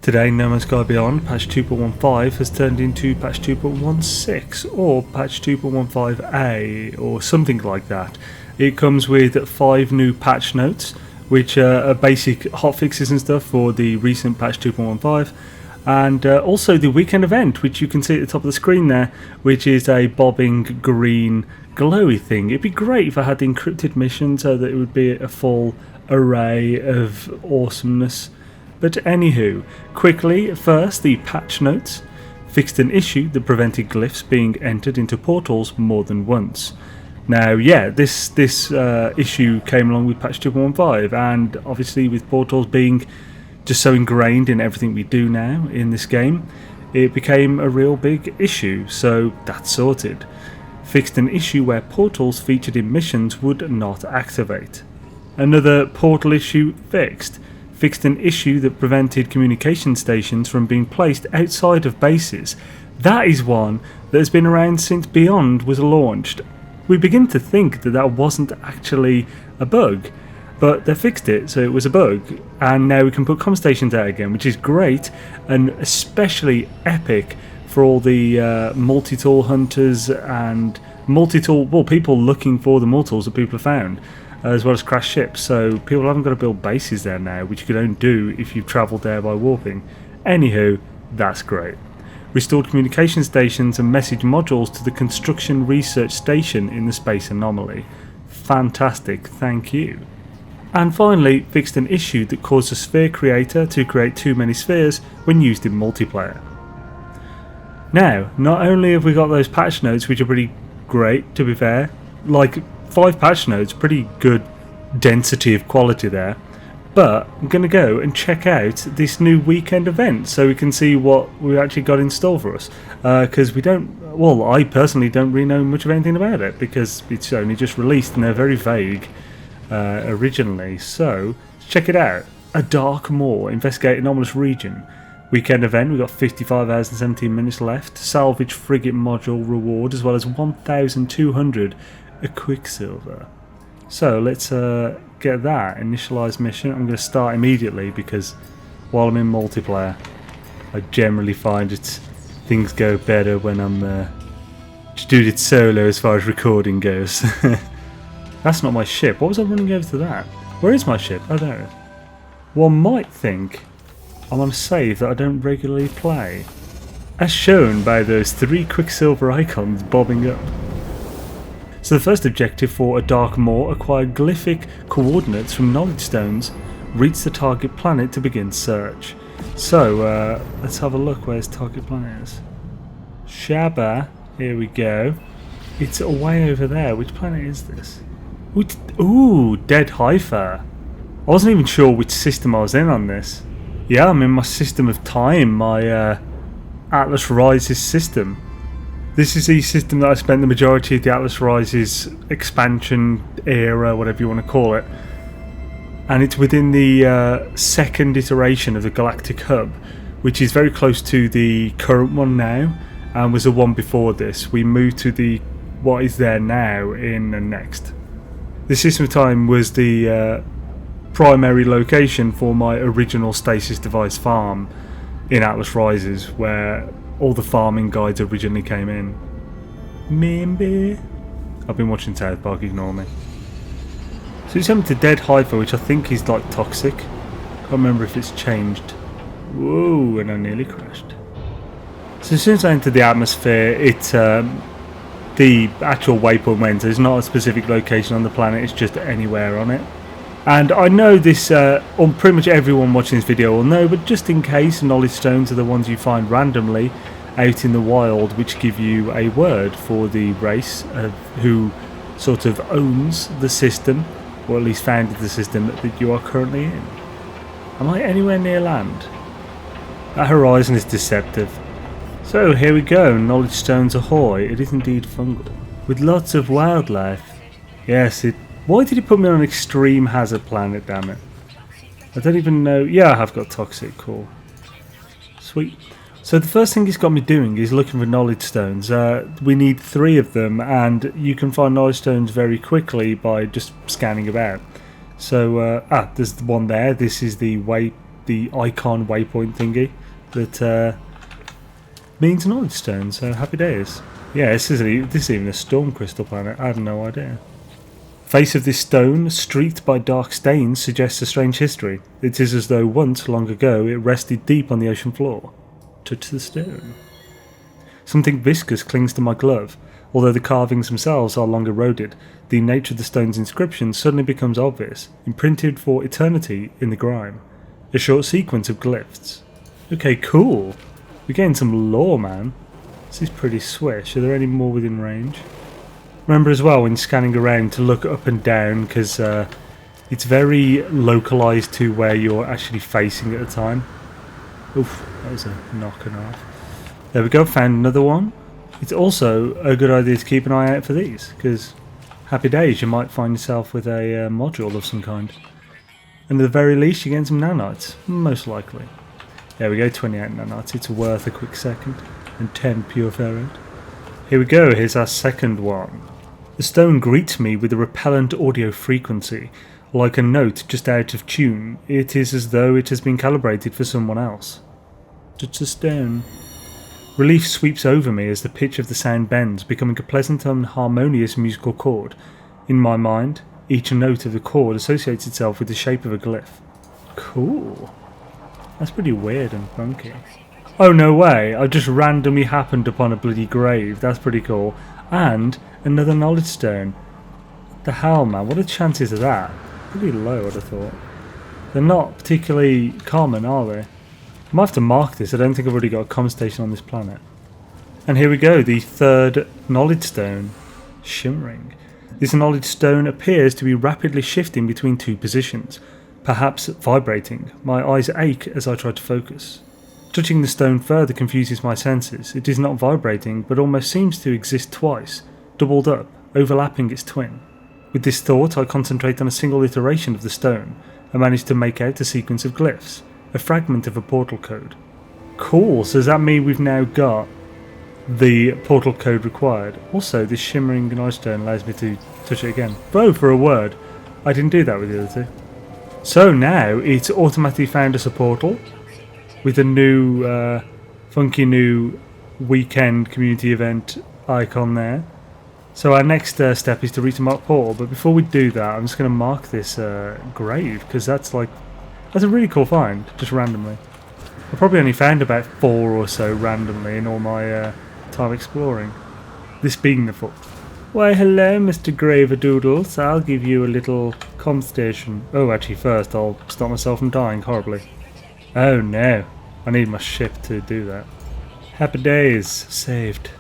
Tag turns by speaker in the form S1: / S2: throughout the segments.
S1: Today, No Man's Sky Beyond patch 2.15 has turned into patch 2.16 or patch 2.15a or something like that. It comes with 5 new patch notes, which are basic hotfixes and stuff for the recent patch 2.15, and also the weekend event, which you can see at the top of the screen there, which is a bobbing green glowy thing. It'd be great if I had the encrypted mission so that it would be a full array of awesomeness. But anywho, quickly, first the patch notes. Fixed an issue that prevented glyphs being entered into portals more than once. Now, yeah, this issue came along with patch 2.15, and obviously with portals being just so ingrained in everything we do now in this game, it became a real big issue, so that's sorted. Fixed an issue where portals featured in missions would not activate. Another portal issue fixed. Fixed an issue that prevented communication stations from being placed outside of bases. That is one that has been around since Beyond was launched. We begin to think that that wasn't actually a bug, but they fixed it, so it was a bug, and now we can put comm stations out again, which is great, and especially epic for all the multi-tool hunters and people looking for the multitools that people have found, as well as crashed ships. So people haven't got to build bases there now, which you could only do if you've travelled there by warping. Anywho, that's great. Restored communication stations and message modules to the construction research station in the space anomaly. Fantastic, thank you. And finally, fixed an issue that caused the sphere creator to create too many spheres when used in multiplayer. Now, not only have we got those patch notes, which are pretty great, to be fair, like 5 patch notes, pretty good density of quality there, but I'm going to go and check out this new weekend event so we can see what we actually got in store for us, because I personally don't really know much of anything about it because it's only just released and they're very vague originally. So let's check it out. A Dark Moor, investigate anomalous region. Weekend event, we've got 55 hours and 17 minutes left. Salvage frigate module reward, as well as 1,200 a Quicksilver. So let's get that. Initialize mission. I'm going to start immediately because while I'm in multiplayer, I generally find things go better when I'm just doing it solo as far as recording goes. That's not my ship. What was I running over to that? Where is my ship? Oh, there it is. One might think I'm on a save that I don't regularly play, as shown by those 3 Quicksilver icons bobbing up. So the first objective for A Dark Moor: acquire glyphic coordinates from knowledge stones, reach the target planet to begin search. So let's have a look where his target planet is. Shabba, here we go. It's way over there. Which planet is this? Ooh, Dead Haifa. I wasn't even sure which system I was in on this. Yeah, I'm in my system of time, my Atlas Rises system. This is the system that I spent the majority of the Atlas Rises expansion era, whatever you want to call it. And it's within the second iteration of the Galactic Hub, which is very close to the current one now, and was the one before this. We moved to what is there now in the next. The system of time was the primary location for my original stasis device farm in Atlas Rises, where all the farming guides originally came in. Maybe. I've been watching South Park, ignore me. So it's coming to Dead Haifa, which I think is like toxic. Can't remember if it's changed. Whoa, and I nearly crashed. So as soon as I enter the atmosphere, the actual waypoint went. There's not a specific location on the planet, it's just anywhere on it. And I know this, pretty much everyone watching this video will know, but just in case, knowledge stones are the ones you find randomly out in the wild, which give you a word for the race who sort of owns the system, or at least founded the system that you are currently in. Am I anywhere near land? That horizon is deceptive. So here we go, knowledge stones ahoy. It is indeed fungal, with lots of wildlife. Yes, why did he put me on an extreme hazard planet, damn it? I don't even know. Yeah, I have got toxic, cool. Sweet. So the first thing he's got me doing is looking for knowledge stones. We need 3 of them, and you can find knowledge stones very quickly by just scanning about. So, there's one there. This is the the icon waypoint thingy that means knowledge stone, so happy days. Yeah, this is even a storm crystal planet, I had no idea. Face of this stone, streaked by dark stains, suggests a strange history. It is as though once, long ago, it rested deep on the ocean floor. Touch the stone. Something viscous clings to my glove. Although the carvings themselves are long eroded, the nature of the stone's inscription suddenly becomes obvious, imprinted for eternity in the grime. A short sequence of glyphs. Okay, cool. We're getting some lore, man. This is pretty swish. Are there any more within range? Remember as well when scanning around to look up and down, because it's very localised to where you're actually facing at the time. Oof, that was a knocking off. There we go, found another one. It's also a good idea to keep an eye out for these, because happy days, you might find yourself with a module of some kind. And at the very least, you get some nanites, most likely. There we go, 28 nanites, it's worth a quick second. And 10 pure ferrite. Here we go, here's our second one. The stone greets me with a repellent audio frequency. Like a note just out of tune, it is as though it has been calibrated for someone else. Touch the stone. Relief sweeps over me as the pitch of the sound bends, becoming a pleasant and harmonious musical chord. In my mind, each note of the chord associates itself with the shape of a glyph. Cool. That's pretty weird and funky. Oh no way, I just randomly happened upon a bloody grave, that's pretty cool. And another knowledge stone. What the hell, man, what are the chances of that? Pretty low, I'd have thought. They're not particularly common, are they? I might have to mark this, I don't think I've already got a comm station on this planet. And here we go, the third knowledge stone. Shimmering. This knowledge stone appears to be rapidly shifting between two positions, perhaps vibrating. My eyes ache as I try to focus. Touching the stone further confuses my senses. It is not vibrating, but almost seems to exist twice, doubled up, overlapping its twin. With this thought, I concentrate on a single iteration of the stone, and manage to make out a sequence of glyphs, a fragment of a portal code. Cool, so does that mean we've now got the portal code required? Also, this shimmering knowledge stone allows me to touch it again. Bro, for a word. I didn't do that with the other two. So now, it's automatically found us a portal, with a new, funky new weekend community event icon there. So our next step is to reach a marked portal, but before we do that, I'm just going to mark this grave, because that's a really cool find, just randomly. I probably only found about 4 or so randomly in all my time exploring. This being the 4th. Why hello Mr. Gravedoodles, I'll give you a little comm station. Oh, actually first I'll stop myself from dying horribly. Oh no, I need my ship to do that. Happy days, saved.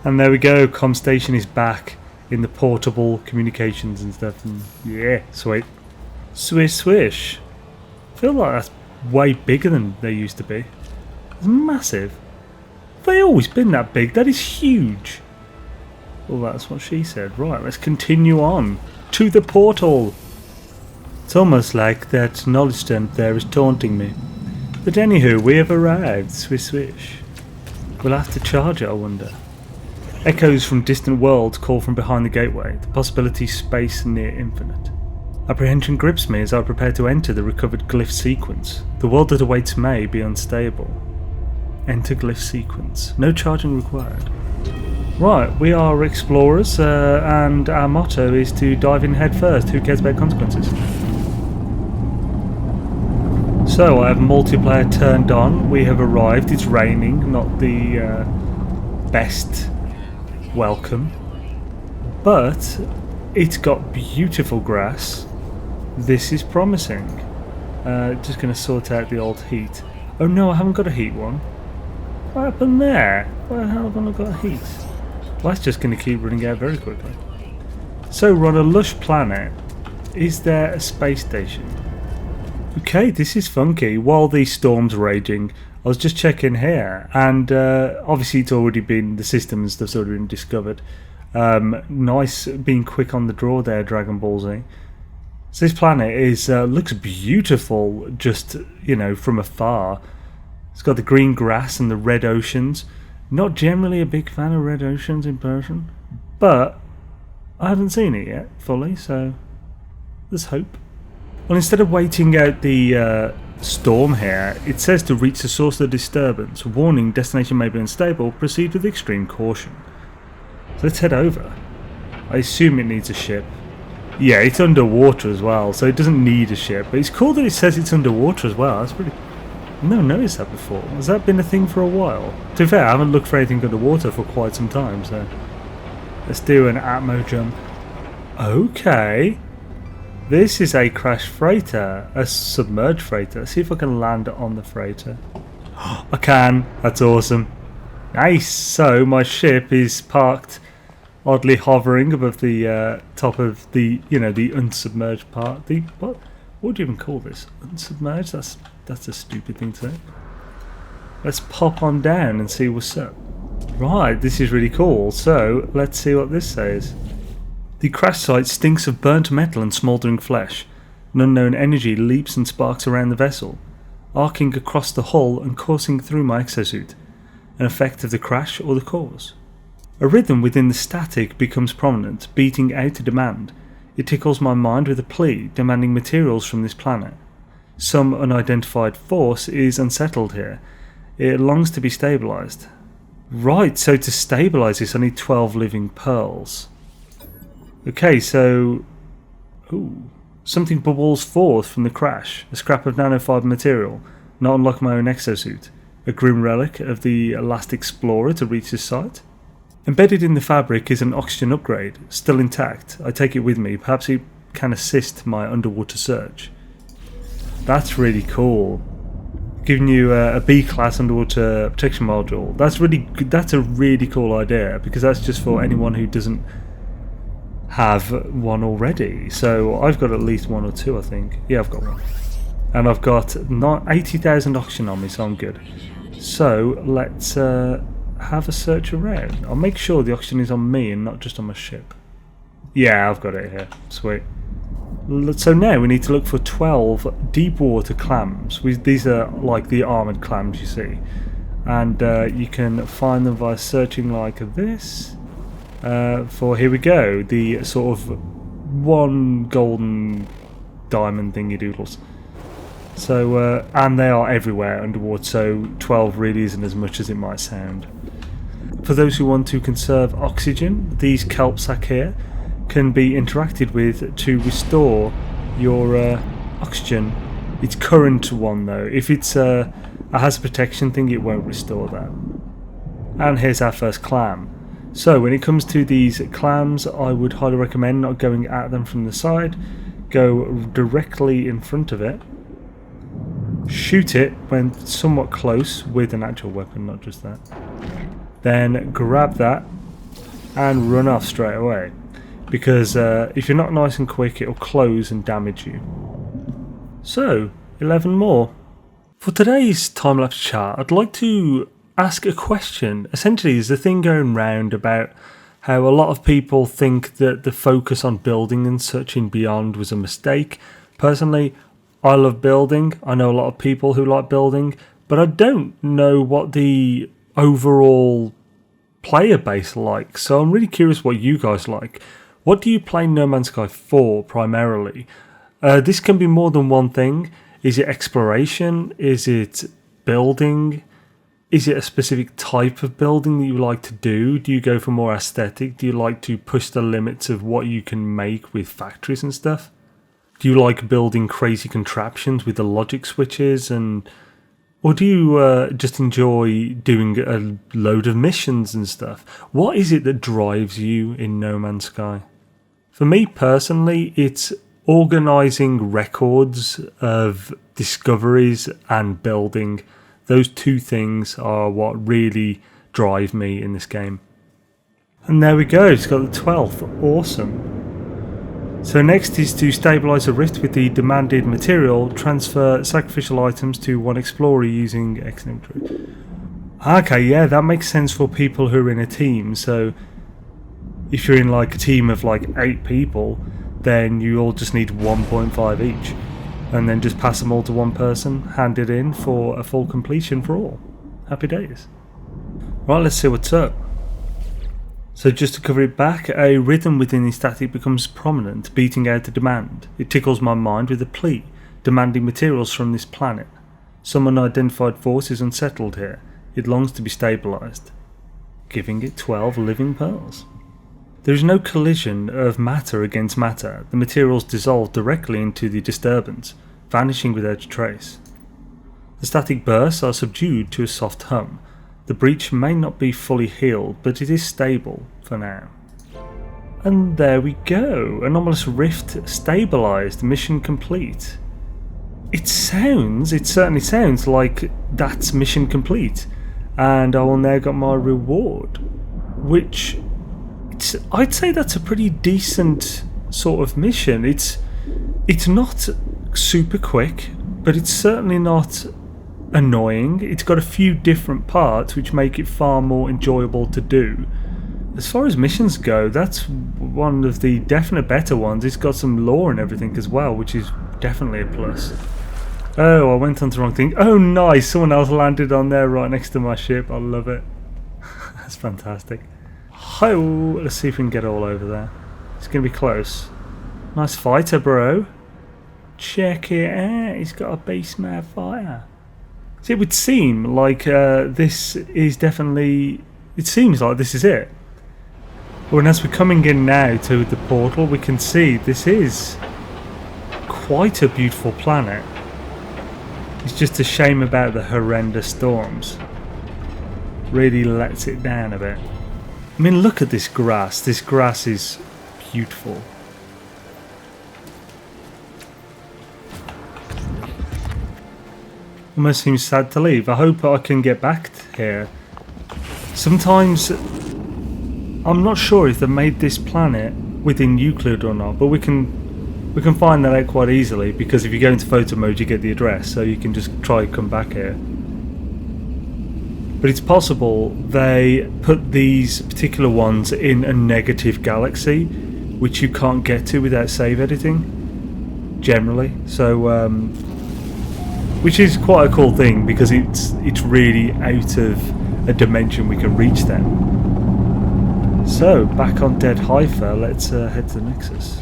S1: And there we go, comm station is back in the portable communications and stuff. And yeah, sweet. Swish swish. I feel like that's way bigger than they used to be. It's massive. Have they always been that big? That is huge. Well, that's what she said. Right, let's continue on. To the portal. It's almost like that knowledge stone there is taunting me. But anywho, we have arrived. Swish swish. We'll have to charge it, I wonder. Echoes from distant worlds call from behind the gateway, the possibility space near infinite. Apprehension grips me as I prepare to enter the recovered glyph sequence. The world that awaits may be unstable. Enter glyph sequence. No charging required. Right, we are explorers, and our motto is to dive in head first. Who cares about consequences? So I have multiplayer turned on. We have arrived. It's raining, not the best welcome, but it's got beautiful grass. This is promising. Just going to sort out the old heat. Oh no, I haven't got a heat one. What happened there? Why the hell have I not got a heat? Well, that's just going to keep running out very quickly. So we're on a lush planet. Is there a space station? Okay, this is funky. While the storm's raging, I was just checking here, and obviously it's already been, the system and stuff's already been discovered. Nice being quick on the draw there, Dragon Ball Z. So this planet is looks beautiful, just, you know, from afar. It's got the green grass and the red oceans. Not generally a big fan of red oceans in person, but I haven't seen it yet fully, so there's hope. Well, instead of waiting out the storm here. It says to reach the source of the disturbance. Warning, destination may be unstable. Proceed with extreme caution. So let's head over. I assume it needs a ship. Yeah, it's underwater as well, so it doesn't need a ship. But it's cool that it says it's underwater as well. That's pretty... I've never noticed that before. Has that been a thing for a while? To be fair, I haven't looked for anything underwater for quite some time, so... Let's do an Atmo jump. Okay. This is a crashed freighter. A submerged freighter. Let's see if I can land on the freighter. I can. That's awesome. Nice. So, my ship is parked... oddly hovering above the top of the, the unsubmerged part. The what do you even call this? Unsubmerged? That's a stupid thing to say. Let's pop on down and see what's up. Right, this is really cool. So let's see what this says. The crash site stinks of burnt metal and smouldering flesh. An unknown energy leaps and sparks around the vessel, arcing across the hull and coursing through my exosuit. An effect of the crash or the cause. A rhythm within the static becomes prominent, beating out a demand. It tickles my mind with a plea, demanding materials from this planet. Some unidentified force is unsettled here. It longs to be stabilised. Right, so to stabilise this I need 12 living pearls. Okay, so... Ooh. Something bubbles forth from the crash. A scrap of nanofibre material, not unlike my own exosuit. A grim relic of the last explorer to reach this site. Embedded in the fabric is an oxygen upgrade, still intact. I take it with me, perhaps it can assist my underwater search. That's really cool. Giving you a B-class underwater protection module. That's a really cool idea, because that's just for anyone who doesn't have one already. So I've got at least one or two, I think. Yeah, I've got one. And I've got 80,000 oxygen on me, so I'm good. So let's... have a search around. I'll make sure the oxygen is on me and not just on my ship. Yeah, I've got it here. Sweet. So now we need to look for 12 deep water clams. These are like the armoured clams you see. And you can find them by searching like this. Here we go. The sort of one golden diamond thingy doodles. So, and they are everywhere underwater, so 12 really isn't as much as it might sound. For those who want to conserve oxygen, these kelp sac here can be interacted with to restore your oxygen. It's current one though. If it's a hazard protection thing, it won't restore that. And here's our first clam. So when it comes to these clams, I would highly recommend not going at them from the side. Go directly in front of it. Shoot it when somewhat close with an actual weapon, not just that. Then grab that and run off straight away. Because if you're not nice and quick, it'll close and damage you. So, 11 more. For today's time-lapse chat, I'd like to ask a question. Essentially, there's a thing going round about how a lot of people think that the focus on building and such in Beyond was a mistake. Personally, I love building. I know a lot of people who like building, but I don't know what the overall player base likes. So I'm really curious what you guys like. What do you play No Man's Sky for primarily? This can be more than one thing. Is it exploration? Is it building? Is it a specific type of building that you like to do? Do you go for more aesthetic? Do you like to push the limits of what you can make with factories and stuff? Do you like building crazy contraptions with the logic switches, or do you just enjoy doing a load of missions and stuff? What is it that drives you in No Man's Sky? For me personally, it's organising records of discoveries and building. Those two things are what really drive me in this game. And there we go, it's got the 12th. Awesome. So next is to stabilise a rift with the demanded material, transfer sacrificial items to one explorer using X inventory. Okay, yeah, that makes sense for people who are in a team. So if you're in like a team of like 8 people, then you all just need 1.5 each. And then just pass them all to one person, hand it in for a full completion for all. Happy days. Right, let's see what's up. So just to cover it back, a rhythm within the static becomes prominent, beating out the demand. It tickles my mind with a plea, demanding materials from this planet. Some unidentified force is unsettled here. It longs to be stabilized, giving it 12 living pearls. There is no collision of matter against matter. The materials dissolve directly into the disturbance, vanishing without a trace. The static bursts are subdued to a soft hum. The breach may not be fully healed, but it is stable for now. And there we go. Anomalous rift stabilized. Mission complete. It certainly sounds like that's mission complete. And I will now get my reward. Which, I'd say that's a pretty decent sort of mission. It's not super quick, but it's certainly not annoying. It's got a few different parts which make it far more enjoyable to do. As far as missions go, that's one of the definite better ones. It's got some lore and everything as well, which is definitely a plus. Oh, I went onto the wrong thing. Oh nice, someone else landed on there right next to my ship. I love it. That's fantastic. Hi, let's see if we can get all over there. It's going to be close. Nice fighter, bro. Check it out, he's got a beast mad fighter. So it would seem like this is definitely... It seems like this is it. When as we're coming in now to the portal, we can see this is quite a beautiful planet. It's just a shame about the horrendous storms. Really lets it down a bit. I mean, look at this grass. This grass is beautiful. Almost seems sad to leave. I hope I can get back here. Sometimes I'm not sure if they made this planet within Euclid or not, but we can find that out quite easily, because if you go into photo mode you get the address, so you can just try and come back here. But it's possible they put these particular ones in a negative galaxy, which you can't get to without save editing, generally. So which is quite a cool thing, because it's really out of a dimension we can reach them. So back on Dead Haifa, let's head to the Nexus.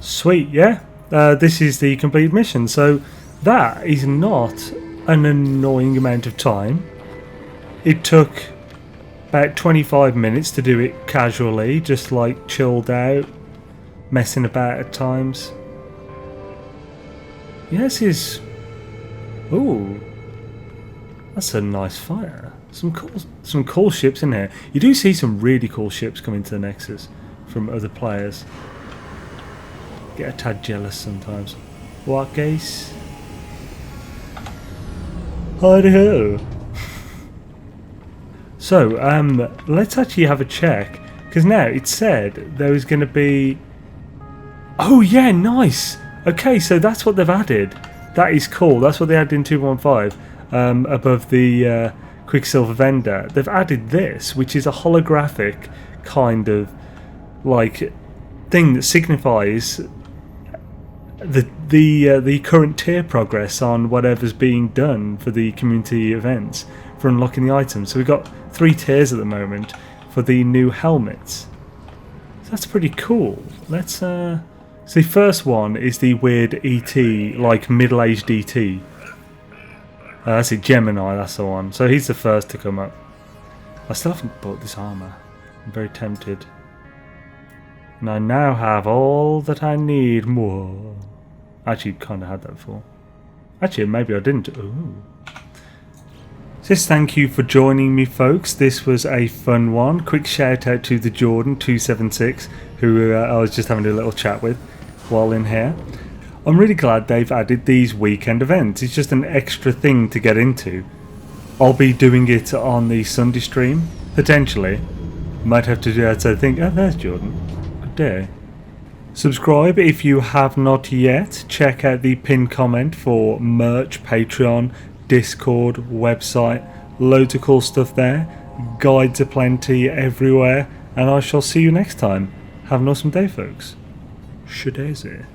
S1: Sweet, yeah. This is the complete mission. So that is not an annoying amount of time. It took about 25 minutes to do it casually, just like chilled out, messing about at times. Yes, is. Ooh, that's a nice fighter. Some cool ships in here. You do see some really cool ships coming to the Nexus from other players. Get a tad jealous sometimes. What case? Hi-ho. So, let's actually have a check, because now it said there was going to be. Oh yeah, nice. Okay, so that's what they've added. That is cool. That's what they added in 2.15 above the Quicksilver vendor. They've added this, which is a holographic kind of like thing that signifies the current tier progress on whatever's being done for the community events for unlocking the items. So we've got 3 tiers at the moment for the new helmets. So that's pretty cool. Let's so the first one is the weird ET, like middle-aged ET. That's it, Gemini, that's the one. So he's the first to come up. I still haven't bought this armour. I'm very tempted. And I now have all that I need more. Actually, kind of had that before. Actually, maybe I didn't. Ooh. Just thank you for joining me, folks. This was a fun one. Quick shout out to the Jordan276, who I was just having a little chat with while in here. I'm really glad they've added these weekend events. It's just an extra thing to get into. I'll be doing it on the Sunday stream, potentially. Might have to do that, so I think, oh, there's Jordan. Good day. Subscribe if you have not yet. Check out the pinned comment for merch, Patreon, Discord, website. Loads of cool stuff there. Guides aplenty everywhere. And I shall see you next time. Have an awesome day, folks. Shadazy.